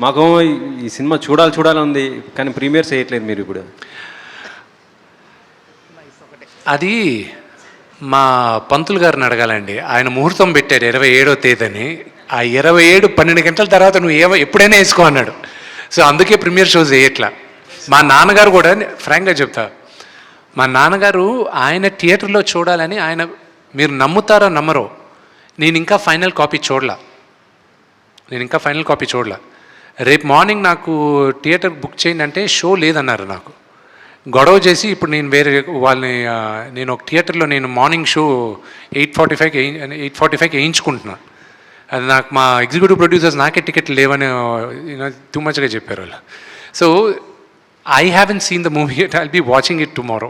మాకు ఈ సినిమా చూడాలని ఉంది, కానీ ప్రీమియర్ చేయట్లేదు మీరు ఇప్పుడు. అది మా పంతులు గారిని అడగాలండి. ఆయన ముహూర్తం పెట్టారు 27వ తేదీని. ఆ 27 12 గంటల తర్వాత నువ్వు ఎప్పుడైనా వేసుకో అన్నాడు. సో అందుకే ప్రీమియర్ షోస్ వేయట్లా. మా నాన్నగారు కూడా ఫ్రాంక్గా చెప్తా, మా నాన్నగారు ఆయన థియేటర్లో చూడాలని ఆయన, మీరు నమ్ముతారో నమ్మరో, నేను ఇంకా ఫైనల్ కాపీ చూడలా. రేపు మార్నింగ్ నాకు థియేటర్ బుక్ చేయండి అంటే షో లేదన్నారు. నాకు గొడవ చేసి ఇప్పుడు నేను వేరే వాళ్ళని, నేను ఒక థియేటర్లో నేను మార్నింగ్ షో 8:45కి వేయించుకుంటున్నా. అది నాకు మా ఎగ్జిక్యూటివ్ ప్రొడ్యూసర్స్ నాకే టికెట్లు లేవని టూ మచ్గా చెప్పారు వాళ్ళు. So I haven't seen the movie, I'll be watching it tomorrow.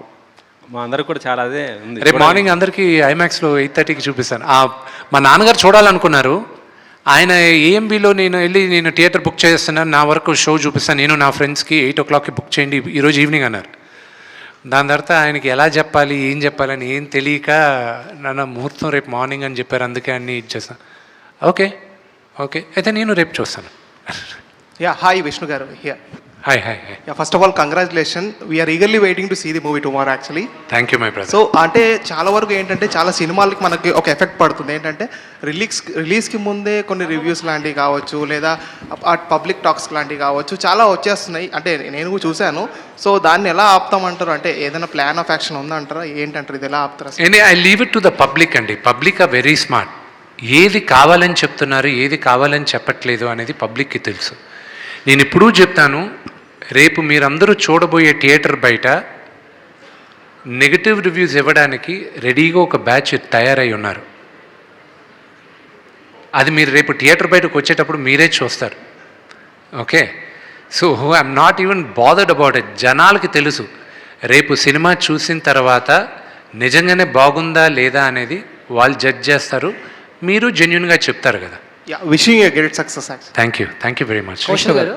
మా అందరికి కూడా చాలా అదే ఉంది. రేపు మార్నింగ్ అందరికీ ఐమాక్స్లో 8:30కి చూపిస్తాను. మా నాన్నగారు చూడాలనుకున్నారు. ఆయన ఏఎంబీలో నేను థియేటర్ బుక్ చేస్తున్నాను, నా వరకు షో చూపిస్తాను, నేను నా ఫ్రెండ్స్కి 8 o'clockకి బుక్ చేయండి ఈరోజు ఈవినింగ్ అన్నారు. దాని తర్వాత ఆయనకి ఎలా చెప్పాలి ఏం చెప్పాలని ఏం తెలియక నన్ను ముహూర్తం రేపు మార్నింగ్ అని చెప్పారు, అందుకే అన్నీ ఇచ్చేస్తాను. ఓకే అయితే నేను రేపు చూస్తాను. Yeah, hi Vishnu garu. Hi. Yeah, first of all congratulation. We're eagerly waiting to see the movie tomorrow actually. Thank you my brother. So అంటే చాలా వరకు ఏంటంటే చాలా సినిమాలకి మనకి ఒక ఎఫెక్ట్ పడుతుంది. ఏంటంటే రిలీజ్కి ముందే కొన్ని రివ్యూస్ లాంటివి కావచ్చు, లేదా పబ్లిక్ టాక్స్ లాంటివి కావచ్చు, చాలా వచ్చేస్తున్నాయి. అంటే నేను కూడా చూశాను. సో దాన్ని ఎలా ఆపుతామంటారు? అంటే ఏదైనా ప్లాన్ ఆఫ్ యాక్షన్ ఉందంటారా? ఏంటంటారు, ఇది ఎలా ఆపుతారా? I leave it to the public అండి. Public are very smart. ఏది కావాలని చెప్తున్నారు, ఏది కావాలని చెప్పట్లేదు అనేది పబ్లిక్కి తెలుసు. నేను ఎప్పుడూ చెప్తాను, రేపు మీరందరూ చూడబోయే థియేటర్ బయట నెగటివ్ రివ్యూస్ ఇవ్వడానికి రెడీగా ఒక బ్యాచ్ తయారై ఉన్నారు. అది మీరు రేపు థియేటర్ బయటకు వచ్చేటప్పుడు మీరే చూస్తారు. Okay, so I'm not even bothered about it. జనాలకి తెలుసు రేపు సినిమా చూసిన తర్వాత నిజంగానే బాగుందా లేదా అనేది వాళ్ళు జడ్జ్ చేస్తారు. మీరు జెన్యున్గా చెప్తారు కదా. Wishing a great success. Thank you very much. Vishnu గారు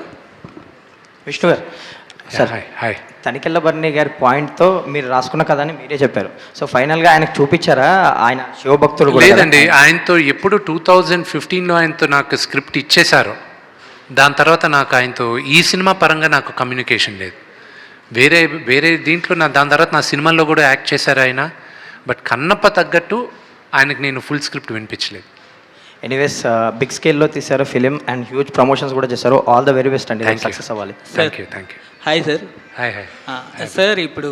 సార్, హాయ్. తనికెళ్ళ బర్ని గారి పాయింట్తో మీరు రాసుకున్న కథని మీరే చెప్పారు. సో ఫైనల్గా ఆయనకు చూపించారా? ఆయన శివభక్తుడు లేదండి, ఆయనతో ఎప్పుడు 2015లో ఆయనతో నాకు స్క్రిప్ట్ ఇచ్చేశారు. దాని తర్వాత నాకు ఆయనతో ఈ సినిమా పరంగా నాకు కమ్యూనికేషన్ లేదు. వేరే దీంట్లో దాని తర్వాత నా సినిమాల్లో కూడా యాక్ట్ చేశారు ఆయన. బట్ కన్నప్ప తగ్గట్టు ఆయనకు నేను ఫుల్ స్క్రిప్ట్ వినిపించలేదు. ఎనీవేస్ బిగ్ స్కేల్లో తీశారు ఫిలిం అండ్ హ్యూజ్ ప్రమోషన్స్ కూడా చేశారు. ఆల్ ద వెరీ బెస్ట్ అండి, సక్సెస్ అవ్వాలి. Thank you. Hi sir. Hi. Sir, ఇప్పుడు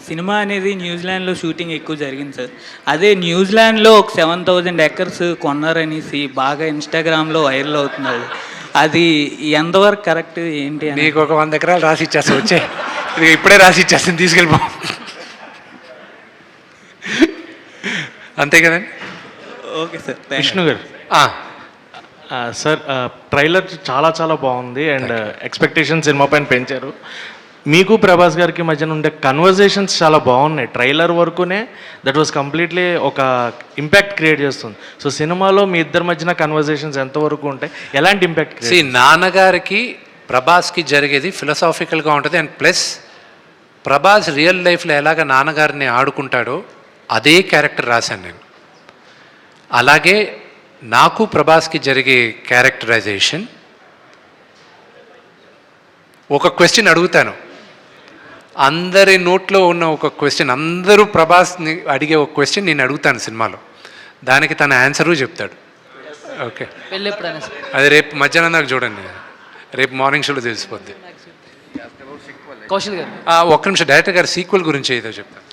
సినిమా అనేది న్యూజిలాండ్లో షూటింగ్ ఎక్కువ జరిగింది సార్. అదే న్యూజిలాండ్లో ఒక 7,000 acres కొన్నారనేసి బాగా ఇన్స్టాగ్రామ్లో వైరల్ అవుతున్నారు. అది ఎంతవరకు కరెక్ట్ ఏంటి అని? నీకు ఒక 100 ఎకరాలు రాసి ఇచ్చేస్తా, వచ్చే ఇప్పుడే రాసి ఇచ్చేస్తాను, తీసుకెళ్ళిపో. అంతే కదండి. Okay sir. విష్ణు గారు సార్, ట్రైలర్ చాలా బాగుంది అండ్ ఎక్స్పెక్టేషన్ సినిమా పైన పెంచారు. మీకు ప్రభాస్ గారికి మధ్యన ఉండే కన్వర్జేషన్స్ చాలా బాగున్నాయి. ట్రైలర్ వరకునే దట్ వాజ్ కంప్లీట్లీ ఒక ఇంపాక్ట్ క్రియేట్ చేస్తుంది. సో సినిమాలో మీ ఇద్దరి మధ్యన కన్వర్జేషన్స్ ఎంతవరకు ఉంటాయి, ఎలాంటి ఇంపాక్ట్? నాన్నగారికి ప్రభాస్కి జరిగేది ఫిలసాఫికల్గా ఉంటుంది. అండ్ ప్లస్ ప్రభాస్ రియల్ లైఫ్లో ఎలాగ నాన్నగారిని ఆడుకుంటాడో అదే క్యారెక్టర్ రాశాను నేను. అలాగే నాకు ప్రభాస్కి జరిగే క్యారెక్టరైజేషన్. ఒక క్వశ్చన్ అడుగుతాను, అందరి నోట్లో ఉన్న ఒక క్వశ్చన్, అందరూ ప్రభాస్ని అడిగే ఒక క్వశ్చన్ నేను అడుగుతాను సినిమాలో, దానికి తన ఆన్సరు చెప్తాడు. ఓకే, అది రేపు మధ్యాహ్నం దాకా చూడండి, రేపు మార్నింగ్ షోలో తెలిసిపోద్ది. ఒక్క నిమిషం, డైరెక్టర్ గారు సీక్వెల్ గురించి ఏదో చెప్తాను.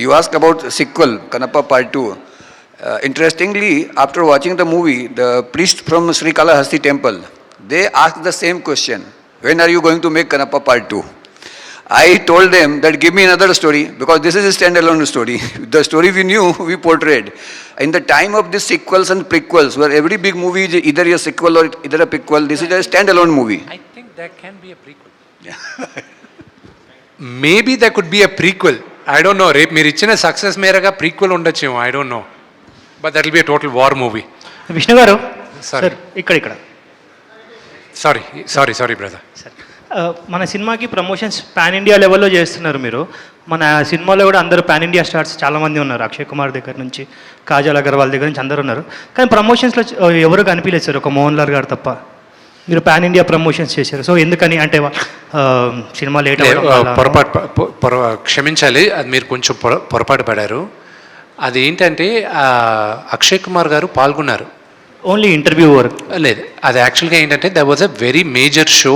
You asked about sequel, Kanappa Part 2. Interestingly, after watching the movie, the priest from Sri Kalahasti temple, they asked the same question, when are you going to make Kanappa Part 2? I told them that give me another story, because this is a standalone story. The story we knew, we portrayed. In the time of these sequels and prequels, where every big movie is either a sequel or either a prequel, this is a standalone movie. I think there can be a prequel. Maybe there could be a prequel. I don't know. రేపు మీరు ఇచ్చిన success మేరగా prequel ఉండొచ్చేమో, I don't know, but that will be a total war movie. Vishnu గారు sir, ఇక్కడ sorry brother. మన సినిమాకి promotions pan India లెవెల్లో చేస్తున్నారు మీరు. మన సినిమాలో కూడా అందరూ పాన్ ఇండియా స్టార్స్ చాలామంది ఉన్నారు. అక్షయ్ కుమార్ దగ్గర నుంచి, కాజల్ అగర్వాల్ దగ్గర నుంచి అందరూ ఉన్నారు. కానీ ప్రమోషన్స్లో ఎవరు కనిపించలేదు సార్, ఒక మోహన్ లాల్ గారు తప్ప. మీరు పాన్ ఇండియా ప్రమోషన్స్ చేశారు. సో ఎందుకని అంటే సినిమా లేట్ క్షమించాలి, అది మీరు కొంచెం పొరపాటు పడారు. అది ఏంటంటే అక్షయ్ కుమార్ గారు పాల్గొన్నారు. ఓన్లీ ఇంటర్వ్యూ వర్క్ లేదు, అది యాక్చువల్గా ఏంటంటే there was a very major show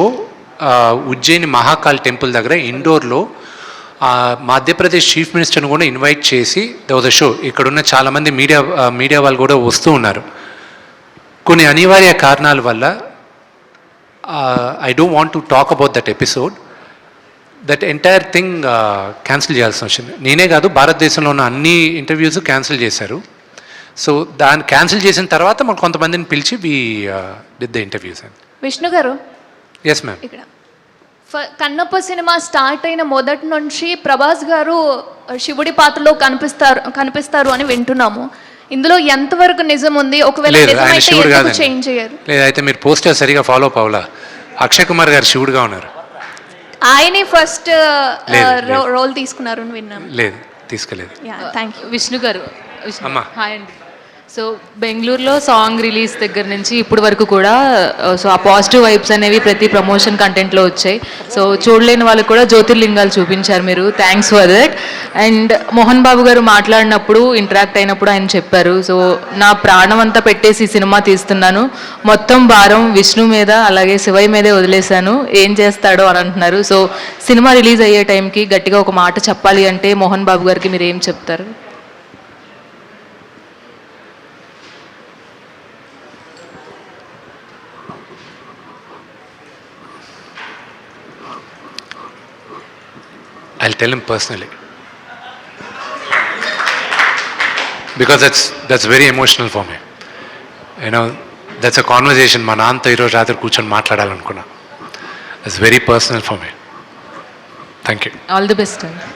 Ujjain Mahakal temple దగ్గర ఇండోర్లో. మధ్యప్రదేశ్ చీఫ్ మినిస్టర్ని కూడా ఇన్వైట్ చేసి ద వాజ్ అ షో. ఇక్కడున్న చాలామంది మీడియా వాళ్ళు కూడా వస్తూ ఉన్నారు. కొన్ని అనివార్య కారణాల వల్ల I don't want to talk about that episode. That entire thing cancel చేయాల్సి వచ్చింది. నేనే కాదు, భారతదేశంలో ఉన్న అన్ని ఇంటర్వ్యూస్ క్యాన్సిల్ చేశారు. సో దాన్ని క్యాన్సిల్ చేసిన తర్వాత మాకు కొంతమందిని పిలిచి we did the interviews. Vishnu garu, yes ma'am. ఇక్కడ కన్నప్ప సినిమా స్టార్ట్ అయిన మొదటి నుంచి ప్రభాస్ గారు శివుడి పాత్రలో కనిపిస్తారు అని వింటున్నాము. ఇందులో ఎంతవరకు నిజం ఉంది? ఒకవేళ నిజమైతే ఎందుకు చేంజ్ చేయరు? లేదైతే మీరు పోస్టర్ సరిగా ఫాలో అవ్వాలా. అక్షయ్ కుమార్ గారు శివుడుగా ఉన్నారు. ఆయనే ఫస్ట్ రోల్ తీసుకున్నారు అని విన్నాము. లేదు, తీసుకోలేదు. Thank you. విష్ణు గారు, అమ్మా. హాయ్ అండి. సో బెంగళూరులో సాంగ్ రిలీజ్ దగ్గర నుంచి ఇప్పటి వరకు కూడా సో ఆ పాజిటివ్ వైబ్స్ అనేవి ప్రతి ప్రమోషన్ కంటెంట్లో వచ్చాయి. సో చూడలేని వాళ్ళకి కూడా జ్యోతిర్లింగాలు చూపించారు మీరు. Thanks for that. And Mohan Babu garu మాట్లాడినప్పుడు, ఇంటరాక్ట్ అయినప్పుడు ఆయన చెప్పారు, సో నా ప్రాణం అంతా పెట్టేసి సినిమా తీస్తున్నాను, మొత్తం భారం విష్ణు మీద అలాగే శివయ్య మీదే వదిలేశాను, ఏం చేస్తాడో అని అంటున్నారు. సో సినిమా రిలీజ్ అయ్యే టైంకి గట్టిగా ఒక మాట చెప్పాలి అంటే మోహన్ బాబు గారికి మీరు ఏం చెప్తారు? I'll tell him personally. Because that's very emotional for me. You know, that's a conversation మా నాన్నతో ఈరోజు రాత్రి కూర్చొని మాట్లాడాలనుకున్నా. That's very personal for me. Thank you. All the best అండి.